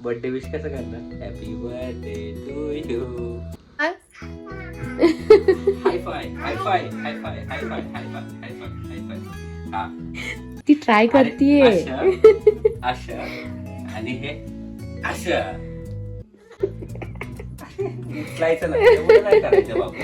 Birthday wish कसं करणार? Happy birthday to you. Hi fi hi fi hi fi hi fi hi fi hi fi hi fi. हा ती try करतीये. अशा आणि हे अशा उचलायचं नाही, एवढं नाही करायचं बाबू.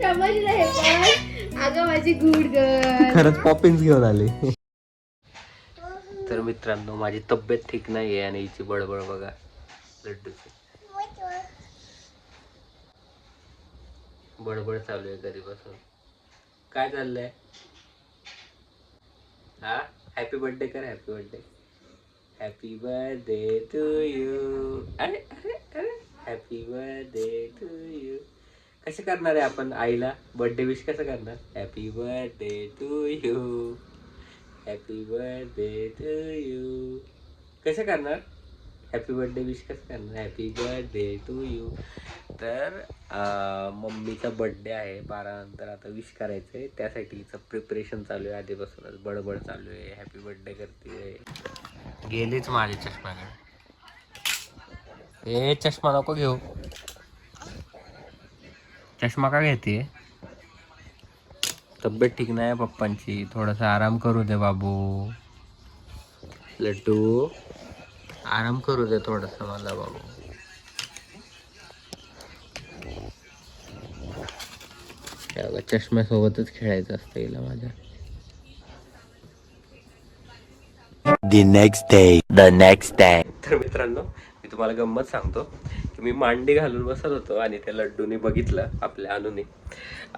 समजलं हे पण. अगं माझी गुड गर्ल. खरंच पॉपिन्स घेऊन आले. तर मित्रांनो, माझी तब्येत ठीक नाहीये आणि हिची बडबड बघा लड्डूची. बडबड चालू आहे कधीपासून. काय चाललंय? हा हॅपी बर्थडे कर. Happy birthday. Happy birthday to you. अरे अरे अरे हॅपी बर्थडे टू यू. कसं करणार आहे आपण आईला बर्थडे विश कसं करणार? Happy birthday to you. Happy birthday to you. कसं करणार? हॅपी बर्थडे विश कसं करणार? Happy birthday to you. तर मम्मीचा बर्थडे आहे 12 नंतर. आता विश करायचं आहे, त्यासाठी हिचं प्रिपरेशन चालू आहे. आधीपासूनच बडबड चालू आहे. हॅपी बर्थडे करते. गेलीच माझ्या चष्म्याकडे. ए चष्मा नको घेऊ. चष्मा का घेते? तब्येत ठीक नाही पप्पांची, थोडासा आराम करू दे बाबू. लड्डू आराम करू दे थोडासा मला बाबू. चष्म्यासोबतच खेळायचं असतं हिला माझ्या. The next day. तर मित्रांनो, मी तुम्हाला गंमत सांगतो की मी मांडी घालून बसत होतो आणि त्या लड्डूने बघितलं आपल्या अनुने,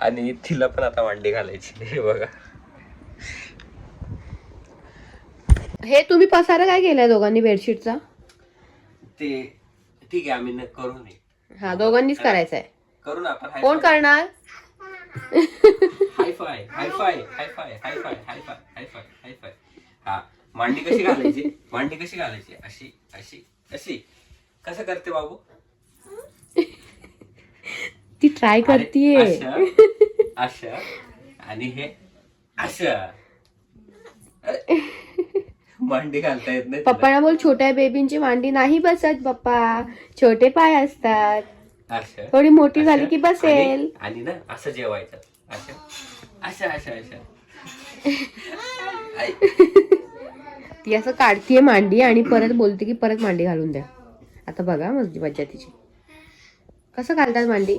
आणि तिला पण आता मांडी घालायची. हे बघा. हे तुम्ही पसारा काय केलाय दोघांनी बेडशीटचा? ते ठीक आहे, आम्ही करू नये. हा, दोघांनीच करायचंय. करू ना आपण. कोण करणार? हाय fi hi fi hi fi hi fi hi fi hi fi hi fi. हा मांडी कशी घालायची? मांडी कशी घालायची? अशी अशी अशी. कसं करते बाबू? ती ट्राय करतीये. अशा अशा आणि हे अशा. मांडी घालता येत नाही. पप्पाना बोल, छोट्या बेबींची मांडी नाही बसत पप्पा, छोटे पाय असतात. अशा थोडी मोठी झाली की बसेल. आणि ना असं जेवायचं. अशा अशा अशा अशा. ती असं काढतीये मांडी आणि परत बोलते की परत मांडी घालून द्या. आता बघा मज्जा तिची. कसं घालतात मांडी?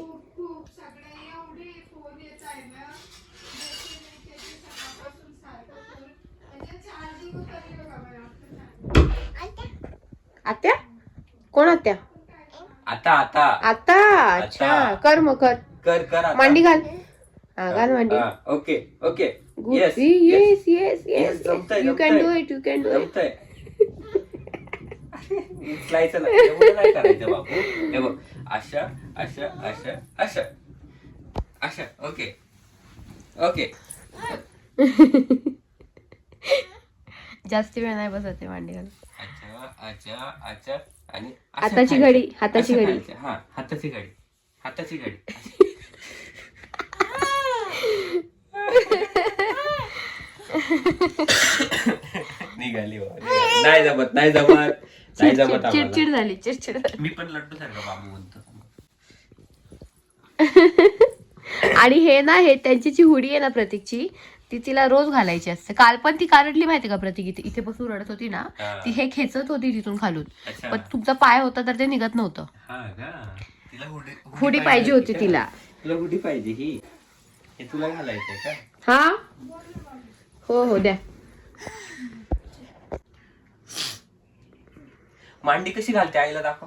आत्या? कोण आत्या? आता आता आता. अच्छा, कर मग कर. कर कर मांडी घाल. हा, घाल मांडी. Okay okay. Good. Yes yes yes. You can do it. You can do it. उचलायचं नाही, एवढं नाही करायचं बाबू. हे बघ, अशा अशा अशा अशा अशा. Okay okay. जास्त वेळ नाही बसत मांडी घाल. अच्छा अच्छा अच्छा. आणि हाताची घडी. हाताची घडी. हा हाताची घडी. हाताची घडी. निघाली. नाही जमत नाही जमत नाही जमत. चिडचिड झाली. चिडचिड झाली. मी पण लड्डू सारखा बाबू म्हणतो. आणि हे ना, हे त्यांची जी हुडी आहे ना प्रतीकची, ती तिला रोज घालायची असते. काल पण ती कारडली माहिती का प्रतीक, इथे बसून रडत होती ना, ती हे खेचत होती तिथून खालून, पण तुमचा पाय होता तर ते निघत नव्हतं. हुडी पाहिजे होती तिला. तुला हुडी पाहिजे ही? हे तुला घालायचंय का? हा हो हो द्या. मांडी कशी घालते आईला दाखव.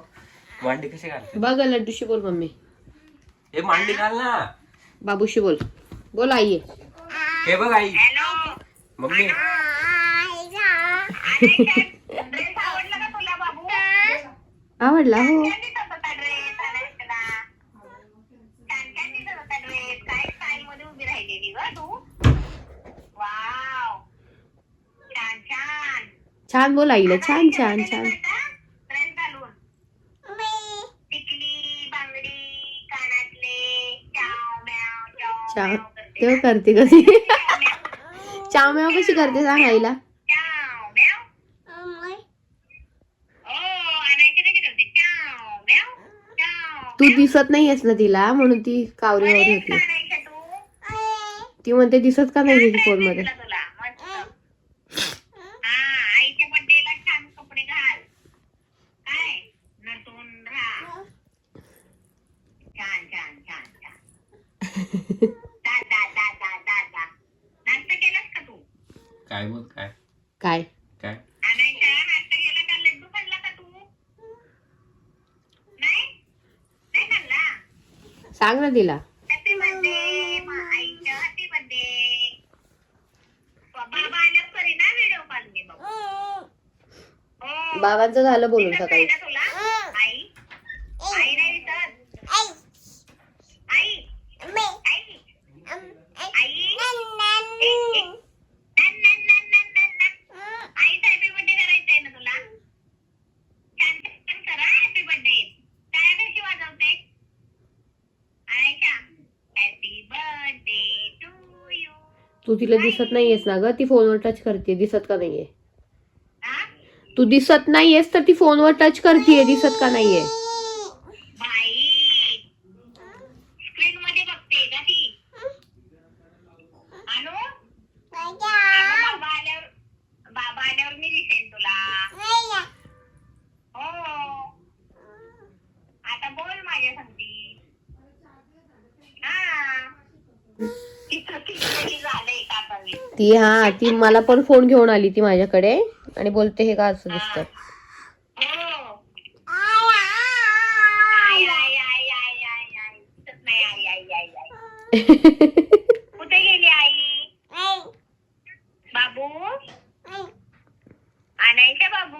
मांडी कशी घालते बघ. लड्डूशी बोल मम्मी. हे मांडी घाल ना. बाबूशी बोल. बोल आई. हे बघ आई. मम्मी. आवडला हो. छान बोल आईला. छान छान छान. चाव तेव्हा करते कशी चाव म्याव कशी करते सांग आईला. तू दिसत नाहीयेस ना तिला म्हणून ती कावरीवर होती. ती म्हणते दिसत का नाही तुझी फोन मध्ये. आईच्या बर्थडेला छान कपडे घाल काय नटून राहा छान छान छान छान दादा दादा दादा नाश्ता केलास का तू काय बोल काय काय काय आणायचा नाश्ता केला का लड्डू खाल्ला का तू नाही नाही खाल्ला सांग ना तिला. हॅपी बर्थडे आईच्या हॅपी बर्थडे बाबा आल्या परी ना व्हिडिओ कॉल मी बाबा हो बाबांचं झालं बोलून सकाळी. ना तुला आई आई नाही तर आई आई आई आईचा हॅपी बर्थडे करायचा आहे ना तुला छान छान करा हॅपी बर्थडे काय कशी वाजवते Ayesha happy birthday to you तू तिला दिसत नाहीयेस ना ग. ती फोनवर टच करते दिसत का नाहीये. तू दिसत नाहीयेस तर ती फोनवर टच करतेय दिसत का नाहीये. बाई स्क्रीन मध्ये बघते का ती अनु बाबा आल्यावर मी दिसेन तुला हो आता बोल माझ्या संगती हा तिथं किती झालंय का कमी ती मला पण फोन घेऊन आली ती माझ्याकडे आणि बोलते हे का असं दिसतं. हो आई आई आई आई आई आई दिसत नाही आई आई आई आई कुठे गेली आई बाबू आणायचं बाबू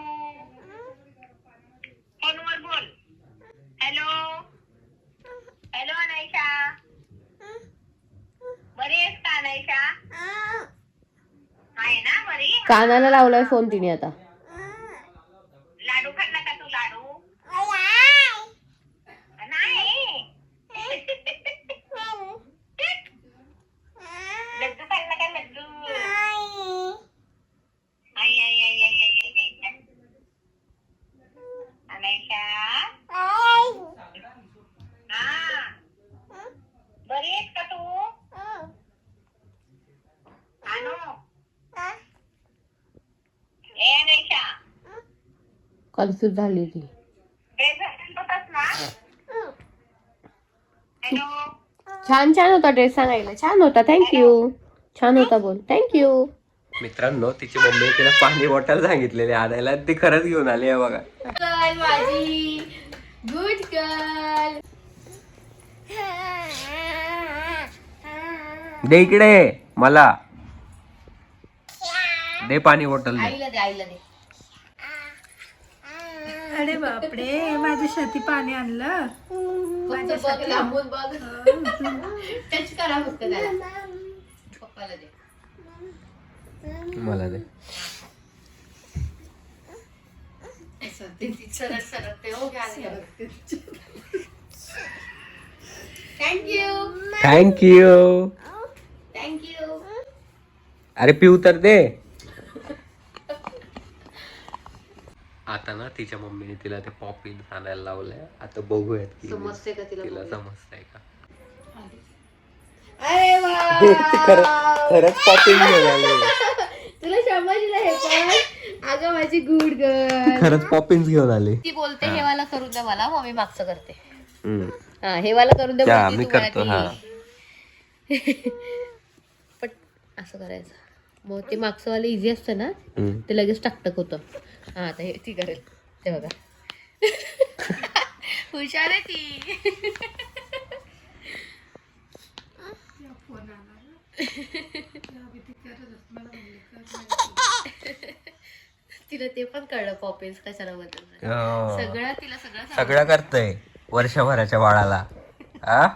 फोनवर बोल हॅलो हॅलो अनायशा बरी आहेस का अनायशा आहे ना बरी कानाला लावलाय फोन तिने आता. लाडू खाल्ला का तू लाडू नाही लड्डू खाल्ला का लड्डू आई आई आई आई आई आई आई अनायशा हा बरी आहेस का तू अनु ए अनायशा कन्फ्युज झाली ती. ड्रेस होतास ना हॅलो छान छान होता ड्रेस सांगायला. छान होता थँक्यू. छान होता बोल थँक्यू. मित्रांनो तिची मम्मी तिला पाणी बॉटल सांगितलेली आणायला ती खरंच घेऊन आली आहे बघा. गर्ल माझी गुड गर्ल. दे इकडे मला दे पाणी बॉटल दे. आईला दे आईला दे. अरे बापरे माझ्यासाठी पाणी आणलं फक्त बघ लांबून बघ. टच करा फक्त त्याला. पप्पाला दे. मला दे. सरळ सरळ ते हो घ्या. Thank you thank you. थँक्यू. अरे पिऊ तर दे. आता ना तिच्या मम्मीने तिला ते पॉपिन आणायला लावलंय. आता बघूयात की समजते का तिला तिला समजतंय का. अरे वा खरंच पॉपिन घेऊन आले. तुला समजलं हे पण. अगं माझी गुड गर्ल. खरंच पॉपिन्स घेऊन आले. ती बोलते हे वाला करून द्या मला मग मी मागचं करते. हा हे वाला करून द्या त्या, बोलते मी तुम्हाला करतो, ती. हा. पण असं करायचं मग ते मागचं वाला इझी असतं ना ते लगेच टाकटक होतं. हा आता हे ती करेल ते बघा. हुशार आहे ती. तिला ते पण कळलं पॉपिन्स कशाला बदल. हो. सगळं तिला सगळं सगळं करतय वर्षभराच्या बाळाला. आ